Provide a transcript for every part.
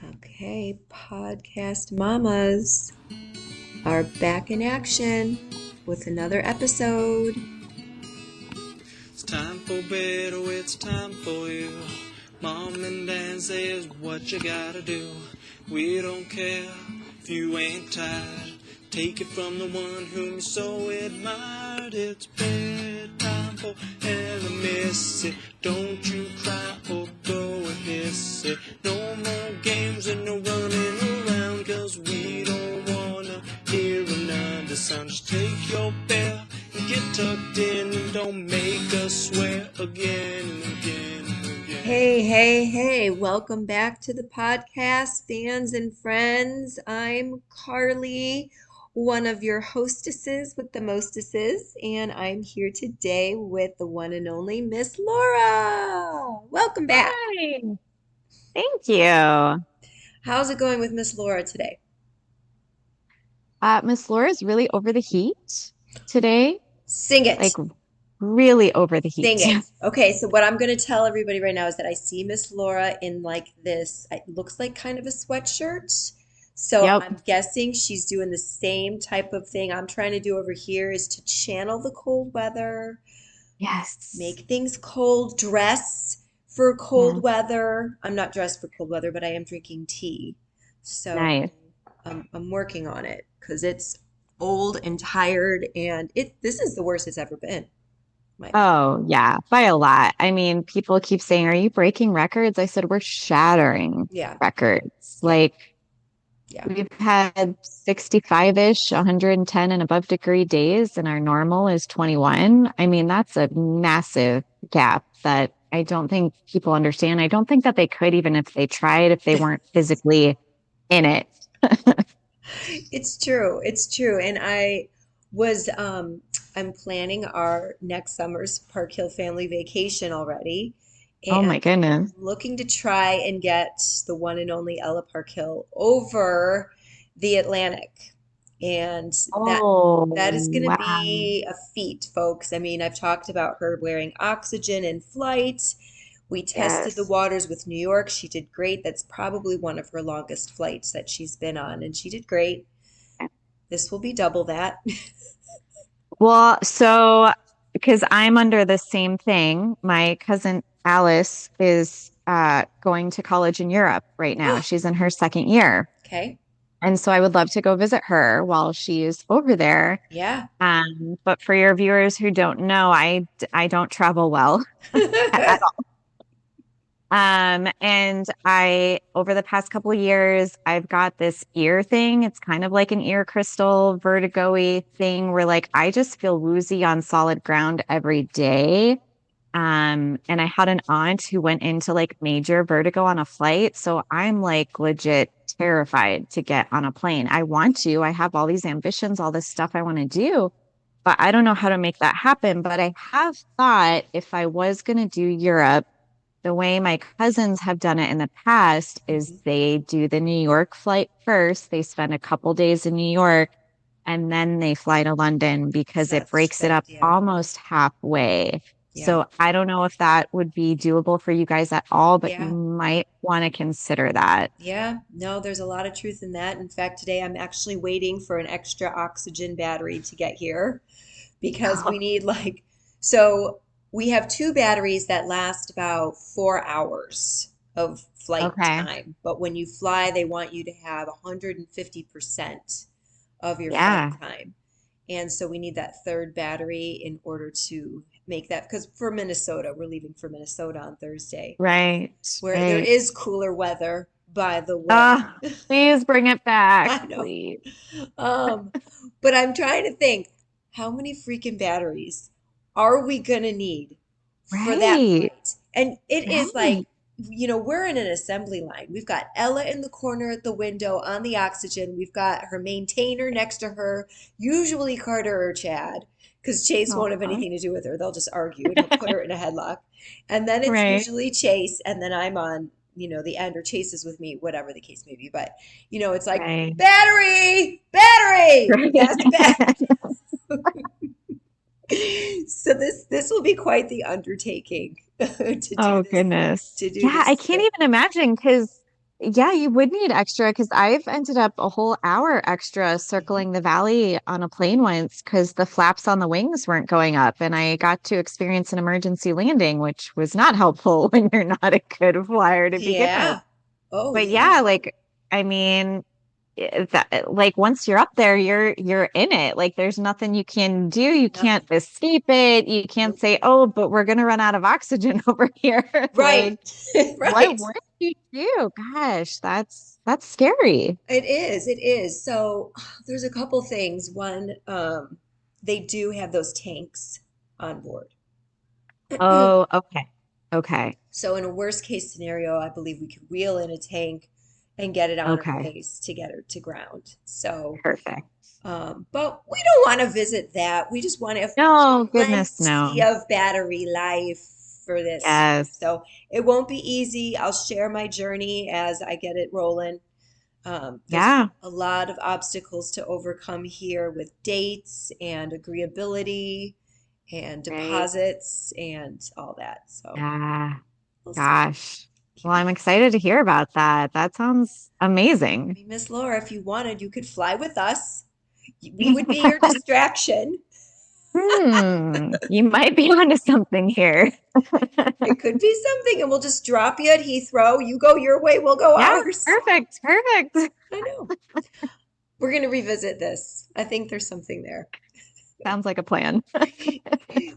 Okay, podcast mamas are back in action with another episode. It's time for bed, oh, it's time for you. Mom and Dad says what you gotta do. We don't care if you ain't tired. Take it from the one whom you so admired. It's bedtime for Heather Missy. Don't you cry or go and hiss it. No more games and no running around, 'cause we don't wanna hear them under sun. Just take your bell and get tucked in and don't make us swear again and again and again. Hey, welcome back to the podcast, fans and friends. I'm Carly, one of your hostesses with the mostesses, and I'm here today with the one and only Miss Laura. Welcome back. Hi, thank you. How's it going with Miss Laura today? Miss Laura's really over the heat today, Sing it. like really over the Sing heat. it. Okay, so what I'm going to tell everybody right now is that I see Miss Laura in like this, it looks like kind of a sweatshirt. So Yep. I'm guessing she's doing the same type of thing I'm trying to do over here is to channel the cold weather, Yes. make things cold, dress for Yeah. cold weather. I'm not dressed for cold weather, but I am drinking tea. So Nice. I'm working on it because it's old and tired and this is the worst it's ever been. My Oh, yeah, by a lot. I mean, people keep saying, "Are you breaking records?" I said, "We're shattering Yeah, records." yeah, Like yeah. we've had 65-ish, 110 and above degree days, and our normal is 21. I mean, that's a massive gap that I don't think people understand. I don't think that they could, even if they tried, if they weren't physically in it. It's true. It's true. And was I'm planning our next summer's Park Hill family vacation already. Oh And my goodness. looking to try and get the one and only Ella Park Hill over the Atlantic. And Oh, that is going to wow. be a feat, folks. I mean, I've talked about her wearing oxygen in flight. We tested the Yes. waters with New York. She did great. That's probably one of her longest flights that she's been on, and she did great. This will be double that. Well, so because I'm under the same thing, my cousin Alice is going to college in Europe right now. She's in her second year. Okay. And so I would love to go visit her while she is over there. Yeah. But for your viewers who don't know, I don't travel well at all. And over the past couple of years, I've got this ear thing. It's kind of like an ear crystal vertigo-y thing where like I just feel woozy on solid ground every day. And I had an aunt who went into like major vertigo on a flight. So I'm like legit terrified to get on a plane. I want to, I have all these ambitions, all this stuff I want to do, but I don't know how to make that happen. But I have thought if I was going to do Europe, the way my cousins have done it in the past is Mhm. they do the New York flight first. They spend a couple days in New York and then they fly to London because it That's breaks it that, up yeah. almost halfway. Yeah. So I don't know if that would be doable for you guys at all, but you Yeah. might want to consider that. Yeah. No, there's a lot of truth in that. In fact, today I'm actually waiting for an extra oxygen battery to get here because we need so we have two batteries that last about 4 hours of flight Okay. time. But when you fly, they want you to have 150% of your flight Yeah. time. And so we need that third battery in order to make that, because for Minnesota, we're leaving for Minnesota on Thursday, Right. where there Right. is cooler weather, by the way. Ah, please bring it back, I know. please. Um, but I'm trying to think, how many freaking batteries are we gonna need for that Right. flight? And it is like, Right. we're in an assembly line. We've got Ella in the corner at the window on the oxygen. We've got her maintainer next to her, usually Carter or Chad, because Chase won't have Aw. anything to do with her. They'll just argue and he'll put her in a headlock. And then it's Right. usually Chase, and then I'm on, the end, or Chase is with me, whatever the case may be. But it's like Right. battery, gas back. Right. So this will be quite the undertaking to do Oh this goodness. to do Yeah, I this can't trip. even imagine because Yeah, you would need extra because I've ended up a whole hour extra Mhm. circling the valley on a plane once because the flaps on the wings weren't going up, and I got to experience an emergency landing, which was not helpful when you're not a good flyer to begin with. Yeah. Oh, But yeah. yeah, like I mean, like once you're up there, you're in it. Like there's nothing you can do. You can't Nothing. escape it. You can't Nope. say, "Oh, but we're gonna run out of oxygen over here." Right. Like Right. what do you do? Gosh, that's scary. It is. It is. So there's a couple things. One, they do have those tanks on board. Oh, okay. Okay. So in a worst case scenario, I believe we could wheel in a tank and get it on her Okay. face to get her to ground. So, Perfect. but we don't want to visit that. We just want to have No, goodness, plenty no. of battery life for this year. Yes. So it won't be easy. I'll share my journey as I get it rolling. There's Yeah. a lot of obstacles to overcome here with dates and agreeability and Right. deposits and all that. So Yeah. we'll see. Gosh. Well, Yeah. I'm excited to hear about that. That sounds I amazing. mean, Miss Laura, if you wanted, you could fly with us. We would be your distraction. You might be onto something here. It could be something, and we'll just drop you at Heathrow. You go your way, we'll go Yeah, ours. perfect. Perfect. I know. We're going to revisit this. I think there's something there. Sounds like a plan.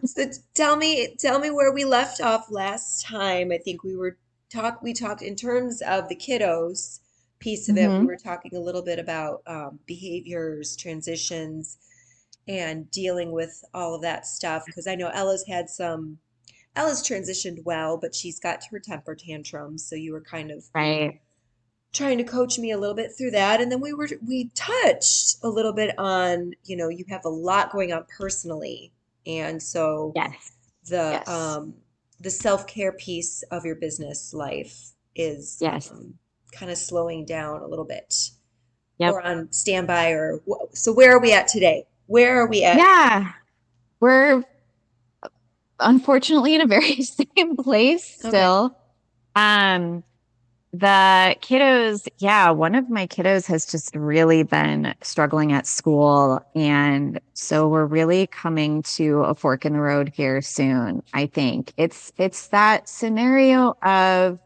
So tell me where we left off last time. I think we talked in terms of the kiddos piece of it. We Hmm. were talking a little bit about behaviors, transitions, and dealing with all of that stuff. Because I know Ella's transitioned well, but she's got her temper tantrums. So you were kind of Right. trying to coach me a little bit through that. And then we touched a little bit on, you have a lot going on personally. And so Yes. the Yes. the self-care piece of your business life is Yes. kind of slowing down a little bit Yep. or on standby so where are we at today? Where are we at? Yeah. We're unfortunately in a very same place Okay. still. Um, the kiddos, yeah, one of my kiddos has just really been struggling at school. And so we're really coming to a fork in the road here soon, I think. It's that scenario of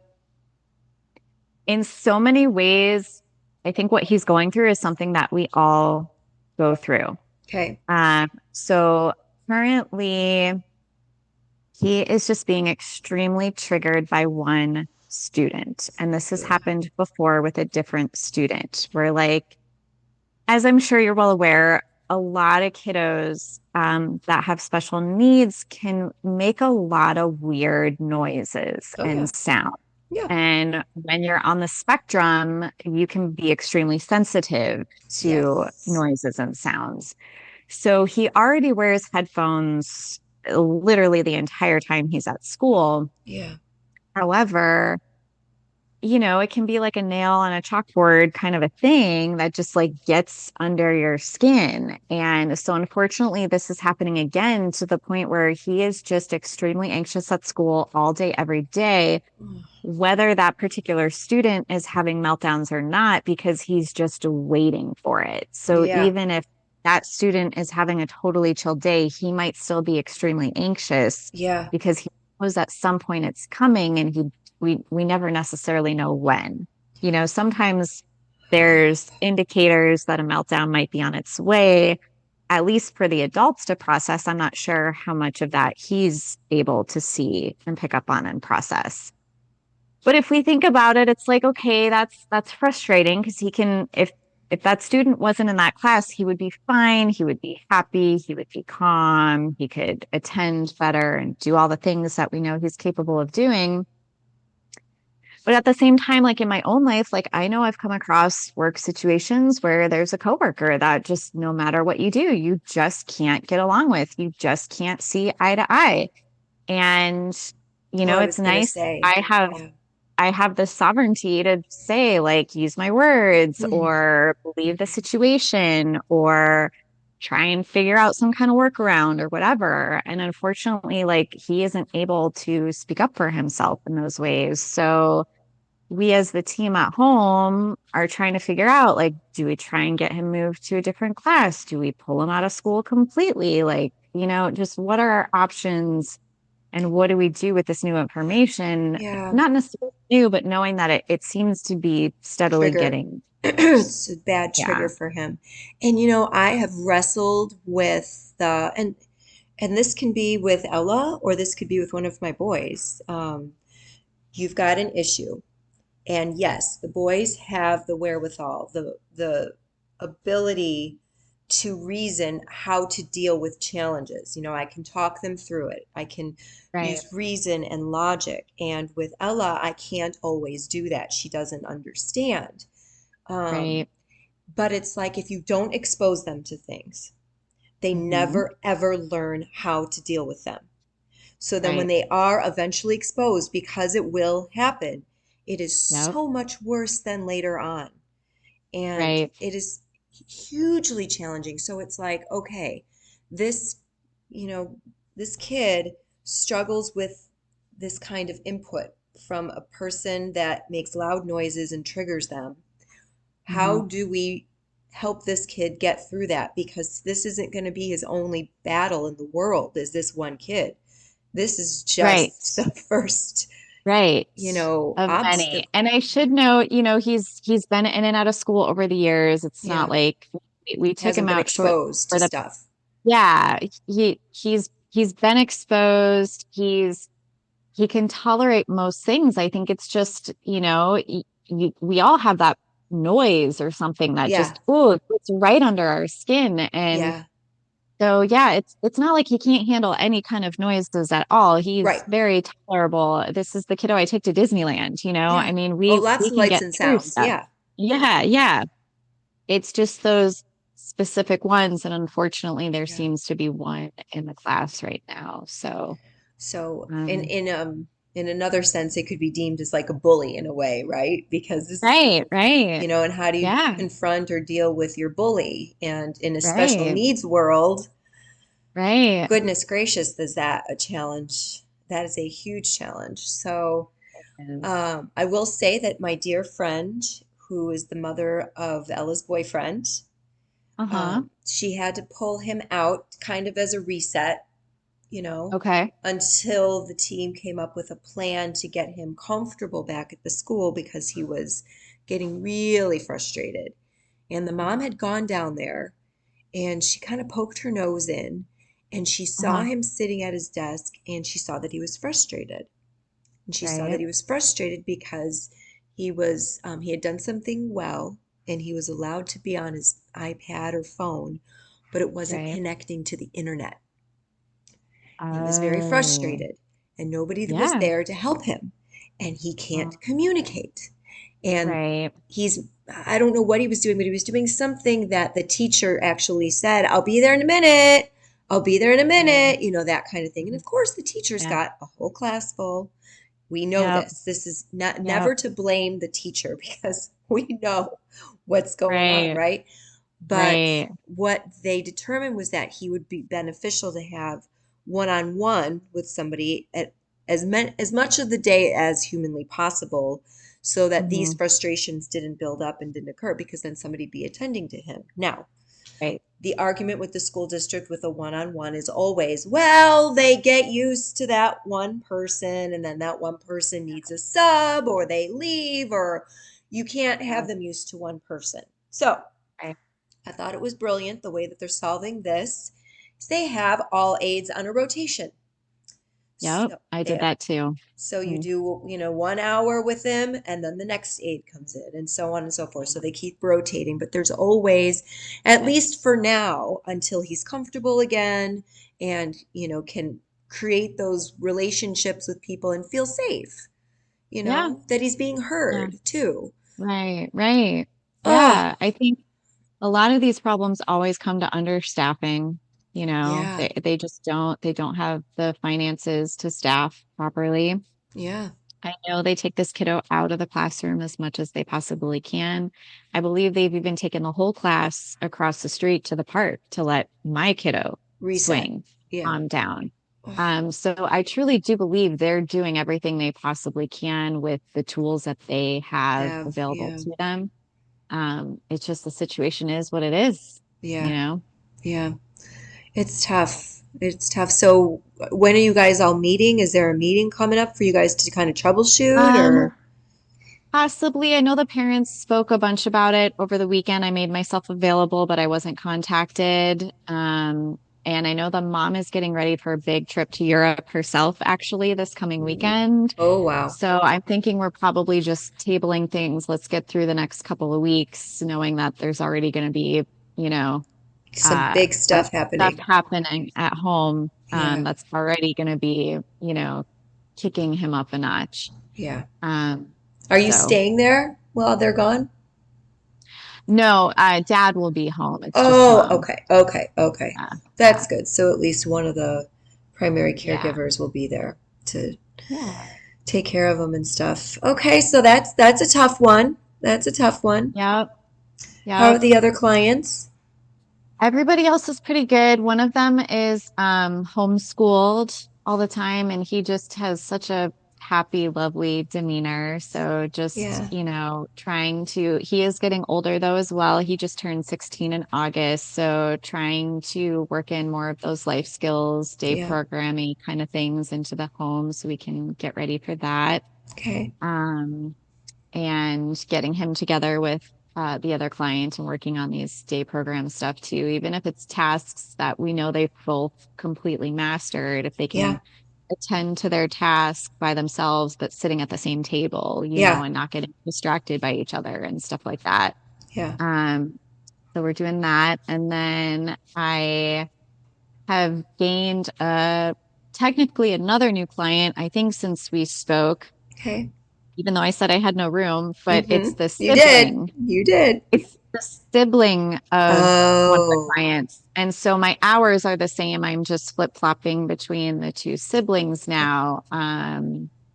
in so many ways, I think what he's going through is something that we all go through. Okay. So currently he is just being extremely triggered by one student. And this has Ugh. happened before with a different student, where, like, as I'm sure you're well aware, a lot of kiddos that have special needs can make a lot of weird noises Oh yeah. and sound. Yeah. And when you're on the spectrum, you can be extremely sensitive to Yes. noises and sounds. So he already wears headphones literally the entire time he's at school. Yeah. However, it can be like a nail on a chalkboard kind of a thing that just like gets under your skin. And so, unfortunately, this is happening again to the point where he is just extremely anxious at school all day, every day, Ugh. whether that particular student is having meltdowns or not, because he's just waiting for it. So Yeah. even if that student is having a totally chill day, he might still be extremely anxious Yeah. because he knows at some point it's coming and we never necessarily know when. Sometimes there's indicators that a meltdown might be on its way, at least for the adults to process. I'm not sure how much of that he's able to see and pick up on and process. But if we think about it, it's like, okay, that's frustrating because he can if that student wasn't in that class, he would be fine, he would be happy, he would be calm, he could attend better and do all the things that we know he's capable of doing. But at the same time, like in my own life, like I know I've come across work situations where there's a coworker that just no matter what you do, you just can't get along with. You just can't see eye to eye. And Oh, I it's was gonna nice. say. I Yeah. have the sovereignty to say, like, use my words Mhm. or believe the situation or try and figure out some kind of workaround or whatever. And unfortunately, like, he isn't able to speak up for himself in those ways. So, we as the team at home are trying to figure out, like, do we try and get him moved to a different class? Do we pull him out of school completely? Like, just what are our options and what do we do with this new information? Yeah, Not necessarily new, but knowing that it seems to be steadily trigger. getting worse. It's a bad trigger Yeah. for him. And I have wrestled with and this can be with Ella or this could be with one of my boys. You've got an issue. And yes, the boys have the wherewithal, the ability to reason how to deal with challenges. I can talk them through it. I can Right. use reason and logic. And with Ella, I can't always do that. She doesn't understand. Um, Right. but it's like if you don't expose them to things, they Hmm. never ever learn how to deal with them. So then when Right. they are eventually exposed, because it will happen, it is Yep. so much worse than later on. And Right. it is hugely challenging. So it's like, okay, this, you know, this kid struggles with this kind of input from a person that makes loud noises and triggers them. How Hmm. do we help this kid get through that? Because this isn't going to be his only battle in the world, is this one kid. This is Right. just the first, Right. Of many. obstacle. And I should note, he's been in and out of school over the years. It's not Yeah, like we took hasn't him been out short exposed to for the stuff. yeah, he's been exposed. He can tolerate most things. I think it's just, we all have that noise or something that Yeah, just, oh, it's right under our skin. And yeah, so, yeah, it's not like he can't handle any kind of noises at all. right. He's very tolerable. This is the kiddo I take to Disneyland, I Yeah. mean, Oh, we lots of can lights get and through sounds. stuff. Yeah. Yeah, yeah. It's just those specific ones, and unfortunately, there Yeah. seems to be one in the class right now. So, So in um, in um in another sense, it could be deemed as like a bully in a way, right? Because this, right, right. and how do you Yeah, confront or deal with your bully? And in a special right, needs world, right. goodness gracious, is that a challenge? That is a huge challenge. So Is. I will say that my dear friend, who is the mother of Ella's boyfriend, Uh-huh. she had to pull him out kind of as a reset, you know, Okay. until the team came up with a plan to get him comfortable back at the school because he was getting really frustrated. And the mom had gone down there and she kind of poked her nose in and she saw Uh-huh. him sitting at his desk and she saw that he was frustrated. And she saw that Right. he was frustrated because he had done something well and he was allowed to be on his iPad or phone, but it wasn't Right. connecting to the internet. He was very Oh, frustrated and nobody was yeah. there to help him and he Oh, can't communicate. And right. I don't know what he was doing, but he was doing something that the teacher actually said, I'll be there in a minute. I'll be there in a Right. minute, that kind of thing. And of course, the teacher's Yeah. got a whole class full. We know Yep. this. This is not Yep. never to blame the teacher because we know what's going on, Right. right? But Right. what they determined was that he would be beneficial to have one-on-one with somebody at as much of the day as humanly possible so that these Hmm. frustrations didn't build up and didn't occur because then somebody'd be attending to him. Now, Right. the argument with the school district with a one-on-one is always, well, they get used to that one person and then that one person needs a sub or they leave or you can't have Yeah. them used to one person. So Right. I thought it was brilliant the way that they're solving this. Is they have all aides on a rotation. Yep. So, I did yeah. that too. So you Mm. do, 1 hour with them and then the next aide comes in and so on and so forth. So they keep rotating, but there's always, at least for now, until he's comfortable again and, can create those relationships with people and feel safe, Yeah. that he's being Yeah. heard too. Right. Right. Oh, Yeah. I think a lot of these problems always come to understaffing. yeah, They don't have the finances to staff properly. yeah, I know they take this kiddo out of the classroom as much as they possibly can. I believe they've even taken the whole class across the street to the park to let my kiddo reset. swing, Yeah, calm down. So I truly do believe they're doing everything they possibly can with the tools that they have available Yeah, to them. It's just the situation is what it is, you yeah, know? yeah. It's tough. It's tough. So when are you guys all meeting? Is there a meeting coming up for you guys to kind of troubleshoot Um, or? Possibly. I know the parents spoke a bunch about it over the weekend. I made myself available, but I wasn't contacted. And I know the mom is getting ready for a big trip to Europe herself, actually, this coming Ooh. weekend. Oh, wow. So I'm thinking we're probably just tabling things. Let's get through the next couple of weeks, knowing that there's already going to be, you know, Some big some stuff stuff happening. happening at home, Yeah, that's already going to be, kicking him up a notch. yeah. Um, Are you so staying there while they're gone? no, dad will be home. It's just Oh, mom. okay, okay, okay. Yeah, That's yeah, good. So at least one of the primary yeah, caregivers will be there to yeah, take care of them and stuff. Okay, so that's a tough one. That's a tough one. yep, How are yep. the other clients? Everybody else is pretty good. One of them is homeschooled all the time, and he just has such a happy, lovely demeanor. So just, Yeah, he is getting older though as well. He just turned 16 in August. So trying to work in more of those life skills, day yeah. programming kind of things into the home so we can get ready for that. Okay. Um, and getting him together with the other client and working on these day program stuff too, even if it's tasks that we know they've both completely mastered, if they Yeah, can attend to their task by themselves, but sitting at the same table, yeah, and not getting distracted by each other and stuff like that. yeah. Um, so we're doing that. And then I have gained technically another new client, I think, since we spoke, Okay. even though I said I had no room, but it's Mm-hmm. the You did. sibling. You did. It's the sibling of one of the Oh, clients. And so my hours are the same. I'm just flip-flopping between the two siblings now,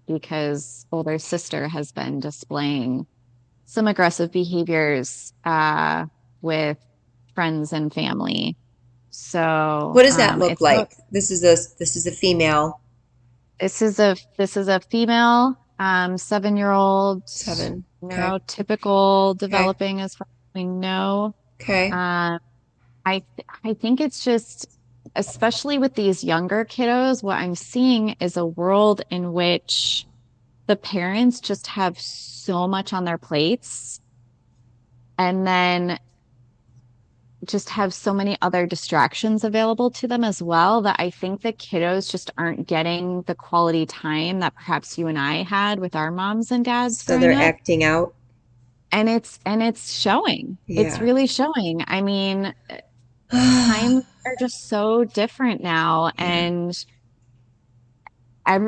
because older sister has been displaying some aggressive behaviors with friends and family. So what does that look it's a like? This is a female. this is a female 7-year-old, Seven. Okay. neurotypical, Okay. developing as far as we know. Okay. Um, I think it's just, especially with these younger kiddos, what I'm seeing is a world in which the parents just have so much on their plates and then just have so many other distractions available to them as well, that I think the kiddos just aren't getting the quality time that perhaps you and I had with our moms and dads So growing they're up. acting out. And it's showing. It's Yeah. really showing. I mean, times are just so different now. Yeah. And I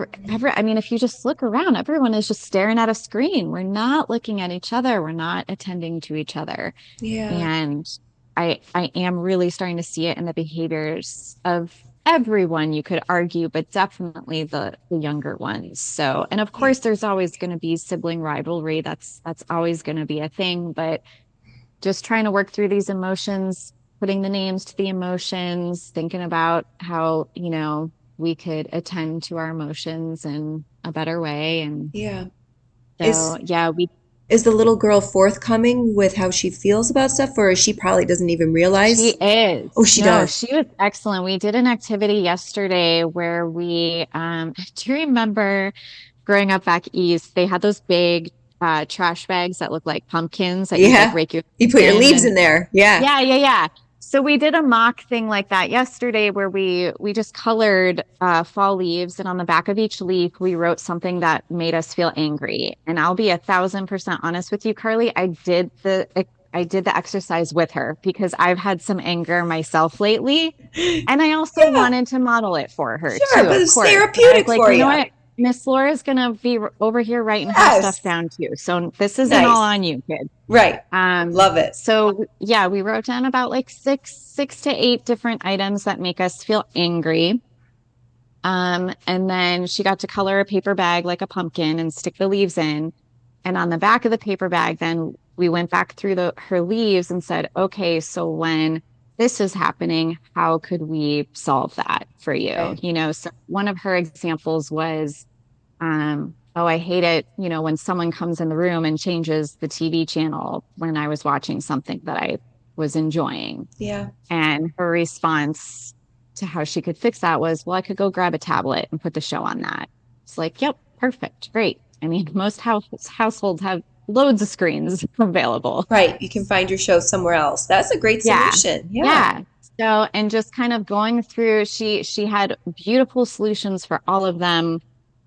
mean, if you just look around, everyone is just staring at a screen. We're not looking at each other. We're not attending to each other. Yeah. And I am really starting to see it in the behaviors of everyone, you could argue, but definitely the younger ones. So, and of Yeah. course, there's always going to be sibling rivalry. That's always going to be a thing, but just trying to work through these emotions, putting the names to the emotions, thinking about how, we could attend to our emotions in a better way. And Yeah. so, Is yeah, is the little girl forthcoming with how she feels about stuff, or she probably doesn't even she realize? Oh, is. she No, does. she was excellent. We did an activity yesterday where do you remember growing up back east, they had those big trash bags that look like pumpkins that you'd like Yeah. rake your You leaves put your in leaves in and there. Yeah. yeah, yeah, yeah. So we did a mock thing like that yesterday where we just colored fall leaves, and on the back of each leaf we wrote something that made us feel angry. And I'll be 1,000% honest with you, Carly. I did the exercise with her because I've had some anger myself lately, and I also Yeah. wanted to model it for her Sure, too, but of it's course. But I was therapeutic like, for you know you. what? Miss Laura's gonna be over here writing her stuff Yes. down too. So this isn't all Nice. on you, kid. Right. Love it. So yeah, we wrote down about like six to eight different items that make us feel angry. And then she got to color a paper bag like a pumpkin and stick the leaves in. And on the back of the paper bag, then we went back through her leaves and said, okay, so when this is happening, how could we solve that? for you. Right. So one of her examples was, oh, I hate it, when someone comes in the room and changes the TV channel when I was watching something that I was enjoying. Yeah. And her response to how she could fix that was, well, I could go grab a tablet and put the show on that. It's like, yep, perfect, great. I mean, most households have loads of screens available. Right. You can find your show somewhere else. That's a great Yeah. solution. Yeah. Yeah. So, and just kind of going through, she had beautiful solutions for all of them.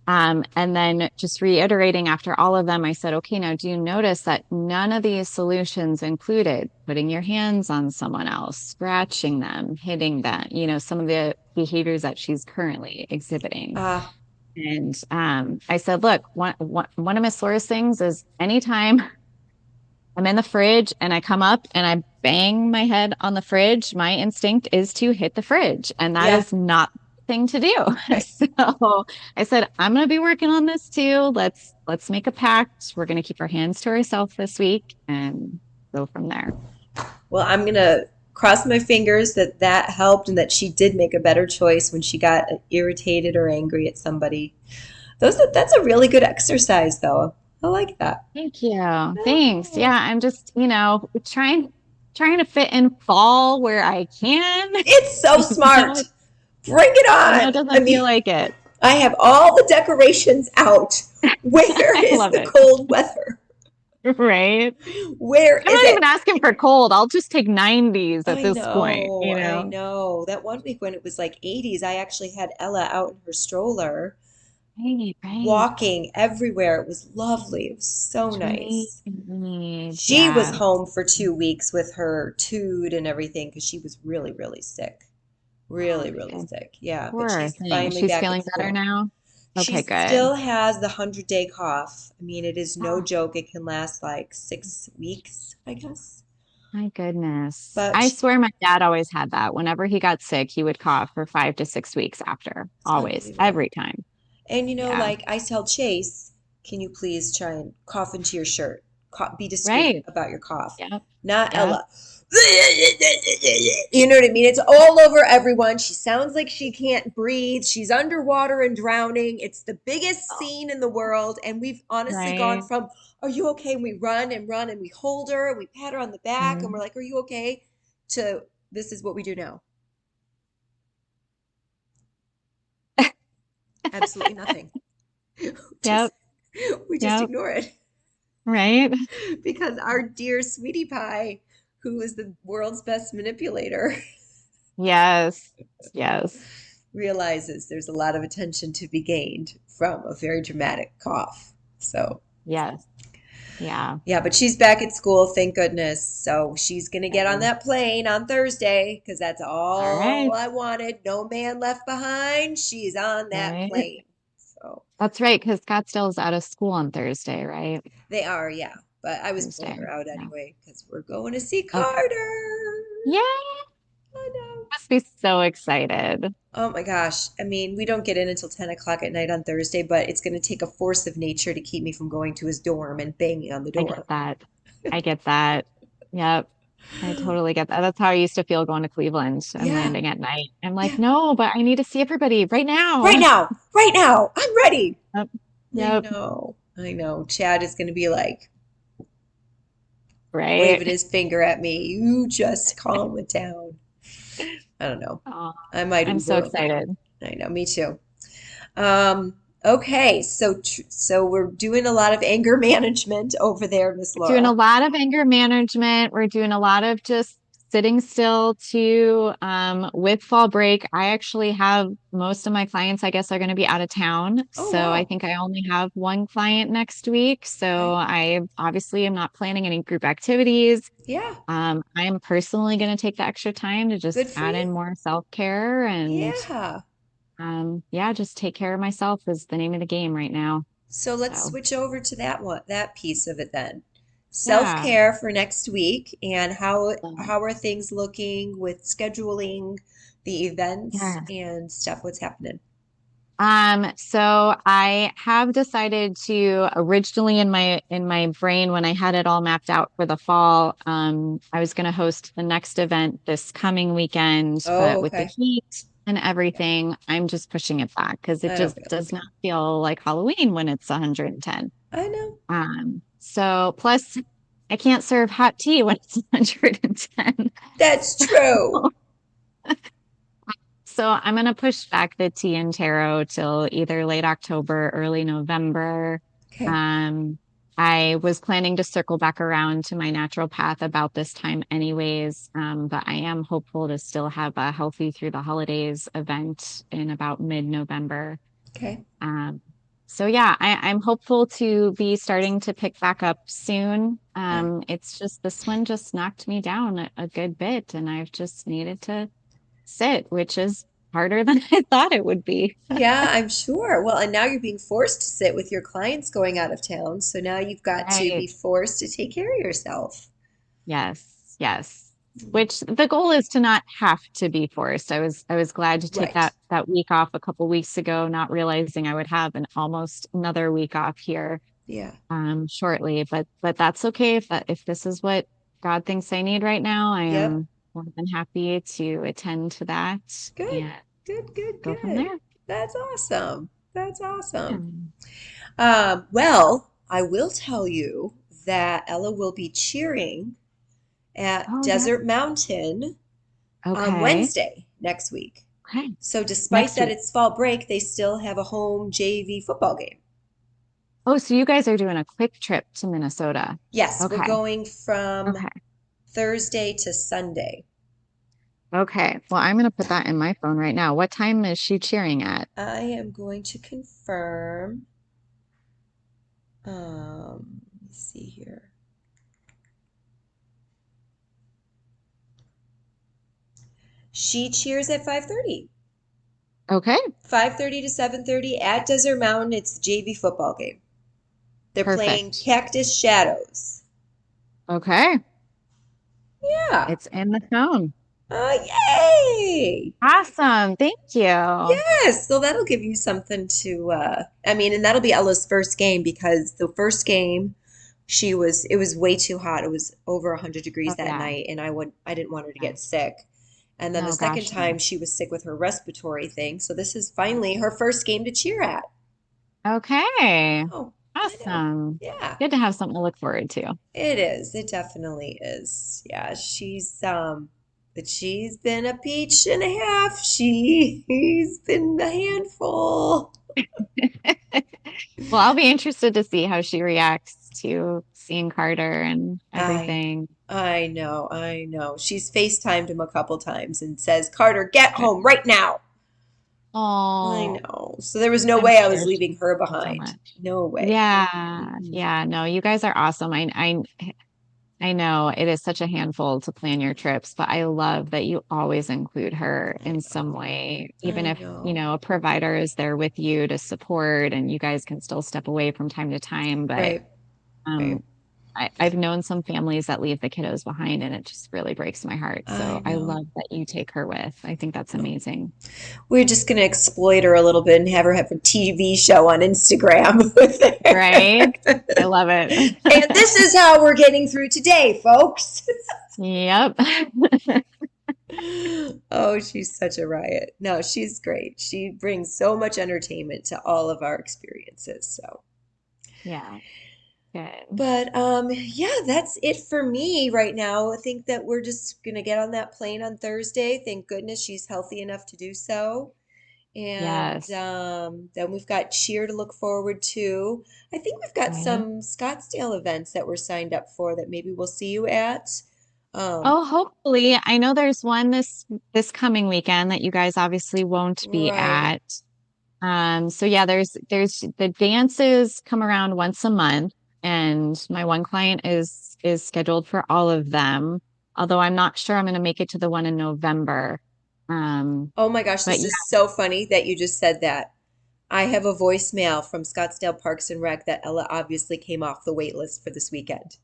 And then just reiterating after all of them, I said, okay, now do you notice that none of these solutions included putting your hands on someone else, scratching them, hitting them, some of the behaviors that she's currently exhibiting. Ah, And I said, look, one of Miss Laura's things is anytime I'm in the fridge and I come up and I bang my head on the fridge, my instinct is to hit the fridge. And that yeah. is not the thing to do. Right. So I said, I'm gonna be working on this too. Let's make a pact. We're gonna keep our hands to ourselves this week and go from there. Well, I'm going to cross my fingers that that helped and that she did make a better choice when she got irritated or angry at somebody. That's a really good exercise, though. I like that. Thank you. Thanks. Oh. Yeah, I'm just, trying to fit in fall where I can. It's so smart. It, Bring it I know it on. I doesn't feel mean, like it. I have all the decorations out. Where I is love the it. cold weather? Right? Where I'm is not even it? asking for cold. I'll just take 90s at I this point, know, I know. That one week when it was like 80s, I actually had Ella out in her stroller, Right, right. walking everywhere. It was lovely. It was so nice. Dreamy. She was Yeah. home for 2 weeks with her toot and everything because she was really, really sick. Really, really Okay. sick. Yeah, but Poor she's thing. finally She's back at feeling better school. now. She Okay, good. still has the 100-day cough. I mean, it is no Oh, joke. It can last like 6 weeks, I guess. my goodness. But I swear my dad always had that. Whenever he got sick, he would cough for 5 to 6 weeks after. it's Always. unbelievable. Every time. And Yeah. like I tell Chase, can you please try and cough into your shirt? Be discreet Right. about your cough. Yep. Not Yep. Ella. You know what I mean? It's all over everyone. She sounds like she can't breathe. She's underwater and drowning. It's the biggest Oh, scene in the world. And we've honestly gone right. from, are you okay? And we run and we hold her and we pat her on the back and we're Mhm. like, are you okay? To this is what we do now. Absolutely nothing. Yep. Just we just Yep. ignore it. Right. Because our dear sweetie pie, who is the world's best manipulator, Yes. Yes. realizes there's a lot of attention to be gained from a very dramatic cough. So, Yes. Yeah. yeah, but she's back at school, thank goodness. So she's going to get on Good. that plane on Thursday because that's All all right. I wanted. No man left behind. She's on that Right. plane. So That's right, because Scottsdale is out of school on Thursday, right? they are, yeah. But I was pulling Thursday. her out Yeah. anyway because we're going to see Okay. Carter. Yeah. I know. Must be so excited. Oh my gosh. I mean, we don't get in until 10 o'clock at night on Thursday, but it's going to take a force of nature to keep me from going to his dorm and banging on the I get door. that. I get that. Yep. I totally get that. That's how I used to feel going to Cleveland and Yeah, landing at night. I'm like, yeah. no, but I need to see everybody right now. Right now, right now. I'm ready. Yep. I Yep. know. I know. Chad is going to be like waving Right. his finger at me. You just calm it down. I don't know. Oh, I might I'm so Uber him. excited. I know. Me too. Okay. So we're doing a lot of anger management over there, Miss Doing a Laura. lot of anger management. We're doing a lot of just sitting still too. With fall break, I actually have most of my clients, I guess, are going to be out of town. Oh, So I wow. think I only have one client next week. So Okay. I obviously am not planning any group activities. Yeah. I am personally going to take the extra time to just Good for add you. in more self-care and Yeah. yeah, just take care of myself is the name of the game right now. So let's So switch over to that one, that piece of it then. yeah. Self-care for next week and Um, how are things looking with scheduling the events yeah. and stuff, what's happening? So I have decided to originally in my brain when I had it all mapped out for the fall, I was going to host the next event this coming weekend, Oh, but with the okay. heat. and Yeah, everything. I'm just pushing it back because it I don't just blame does not feel like Halloween when it's 110. you. I know. So plus I can't serve hot tea when it's 110. That's true. So I'm gonna push back the tea and tarot till either late October, early November. Okay. Um, I was planning to circle back around to my natural path about this time anyways, but I am hopeful to still have a healthy through the holidays event in about mid-November. Okay. Um, so yeah, I'm hopeful to be starting to pick back up soon. Yeah. It's just this one just knocked me down a good bit, and I've just needed to sit, which is harder than I thought it would be. Yeah, I'm sure. Well, and now you're being forced to sit with your clients going out of town. So now you've got to be Right. forced to take care of yourself. Yes, yes. Mm. Which the goal is to not have to be forced. I was glad to take Right. that week off a couple weeks ago, not realizing I would have an almost another week off here Yeah. shortly. But that's okay if this is what God thinks I need right now. I Yep. am more than happy to attend to that Good. and Good, good, go from good. there. That's awesome. That's Yeah. awesome. Well, I will tell you that Ella will be cheering at Oh yeah. Desert Mountain on Okay. Wednesday next week. Okay. So despite Next that week. it's fall break, they still have a home JV football game. Oh, so you guys are doing a quick trip to Minnesota. Yes, we're Okay. going from Okay. Thursday to Sunday. Okay. Well, I'm going to put that in my phone right now. What time is she cheering at? I am going to confirm. Let me see here. She cheers at 5:30. Okay. 5:30 to 7:30 at Desert Mountain. It's the JV football game. They're playing Perfect. Cactus Shadows. Okay. Yeah. It's in the phone. Yay! Awesome. Thank you. Yes. So that'll give you something to, I mean, and that'll be Ella's first game because the first game it was way too hot. It was over 100 degrees Oh, that yeah. night, and I didn't want her to Yeah. get sick. And then the No, second gosh, no. time she was sick with her respiratory thing. So this is finally her first game to cheer at. Okay. Oh, I know. Awesome. Yeah. Good to have something to look forward to. It is. It definitely is. Yeah, but she's been a peach and a half. She's been a handful. Well, I'll be interested to see how she reacts to seeing Carter and I everything. I know, I know. She's FaceTimed him a couple times and says, "Carter, get Good. home right now." I Oh, know. So there was no I'm way I was sure she leaving her loves so behind. much. No way. Yeah, Mm-mm. yeah, no, you guys are awesome. I know it is such a handful to plan your trips, but I love that you always include her I in some know. way, even I if, know. a provider is there with you to support and you guys can still step away from time to time. But Right, um, right. I've known some families that leave the kiddos behind and it just really breaks my heart. I So I know. love that you take her with. I think that's No. amazing. We're just gonna exploit her a little bit and have her have a TV show on Instagram with Right? I her. love it. And this is how we're getting through today, folks. Yep. Oh, she's such a riot. No, she's great. She brings so much entertainment to all of our experiences. So, Yeah, good. but yeah, that's it for me right now. I think that we're just gonna get on that plane on Thursday. Thank goodness she's healthy enough to do so. And Yes. then we've got cheer to look forward to. I think we've got Right. some Scottsdale events that we're signed up for that maybe we'll see you at. Um, Oh, hopefully. I know there's one this coming weekend that you guys obviously won't be right. at. So yeah, there's the dances come around once a month, and my one client is scheduled for all of them. Although I'm not sure I'm going to make it to the one in November. Um, Oh my gosh, but this yeah. is so funny that you just said that. I have a voicemail from Scottsdale Parks and Rec that Ella obviously came off the wait list for this weekend.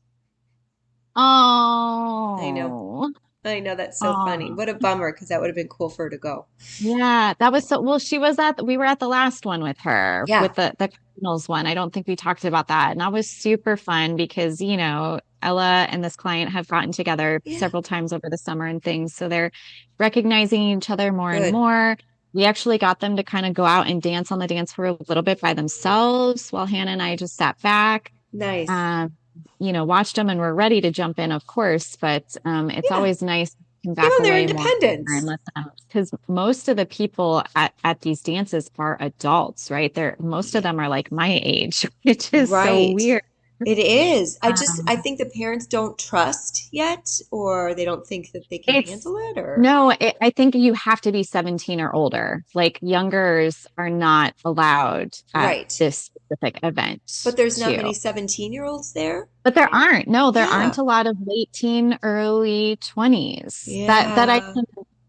I know. Oh, I know that's so funny. oh. What a bummer, because that would have been cool for her to go. Yeah, that was so well, we were at the last one with her Yeah. with the Cardinals one. I don't think we talked about that. And that was super fun because, Ella and this client have gotten together Yeah. several times over the summer and things. So they're recognizing each other more and Good. more. we actually got them to kind of go out and dance on the dance floor a little bit by themselves while Hannah and I just sat back, Nice. um, watched them and we're ready to jump in, of course, but it's Yeah. always nice to Give back them their away more and independence. let them, because most of the people at these dances are adults, right? Most of Yeah. them are like my age, which is so Right. weird. It is. I Um, think the parents don't trust yet, or they don't think that they can it's handle it, or no, I think you have to be 17 or older. Like youngers are not allowed at right. this specific event But there's not too. many 17-year-olds there. But there aren't. No, there Yeah. aren't a lot of late teen, early 20s that I Yeah. can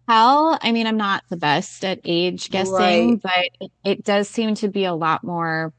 tell. I mean, I'm not the best at age guessing, Right. but it does seem to be a lot more,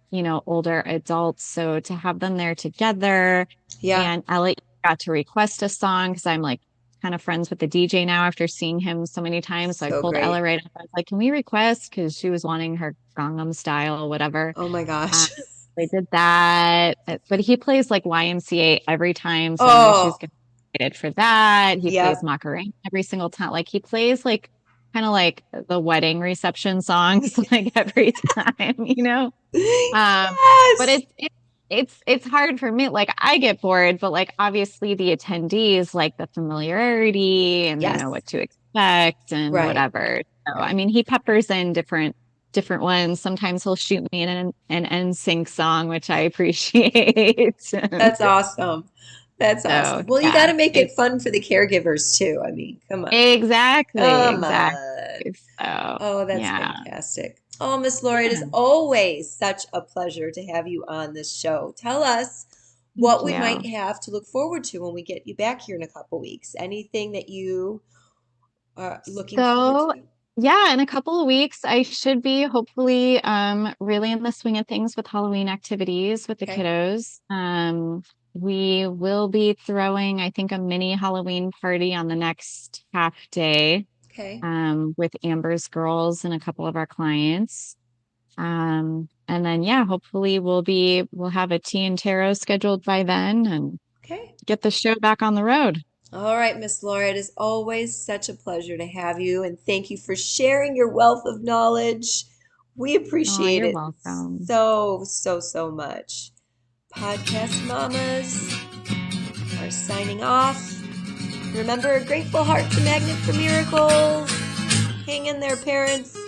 older adults. So to have them there together, Yeah. and Elliot got to request a song because I'm like kind of friends with the DJ now after seeing him so many times. So I So pulled Ella great. right up. I was like, "Can we request?" Because she was wanting her Gangnam Style, whatever. Oh my Um, gosh. they did that, but he plays like YMCA every time, so I knew she was Oh, gonna be excited for that. He plays yep. Macarena every single time. Like he plays like kind of like the wedding reception songs like every time. Um, but Yes. it's hard for me. Like I get bored, but like obviously the attendees like the familiarity and they know Yes. what to expect and Right. whatever. So I Right. mean, he peppers in different ones. Sometimes he'll shoot me in an NSYNC song, which I appreciate. That's awesome. That's So awesome. Well, you got yeah, to make it it's fun for the caregivers too. I mean, come on. exactly, Come exactly. on. So Oh, that's yeah, fantastic. Oh, Miss Laura, it is yeah. always such a pleasure to have you on this show. Tell us Thank what we might you. have to look forward to when we get you back here in a couple weeks. Anything that you are looking forward So, to? yeah, in a couple of weeks, I should be hopefully really in the swing of things with Halloween activities with the Okay. kiddos. We will be throwing, I think, a mini Halloween party on the next half day Okay. with Amber's girls and a couple of our clients. And then yeah, hopefully we'll have a tea and tarot scheduled by then and Okay. get the show back on the road. All right, Miss Laura, it is always such a pleasure to have you, and thank you for sharing your wealth of knowledge. We Oh, appreciate you're it welcome. so, so, so much. Podcast mamas are signing off. Remember, a grateful heart's a magnet for miracles. Hang in there, parents.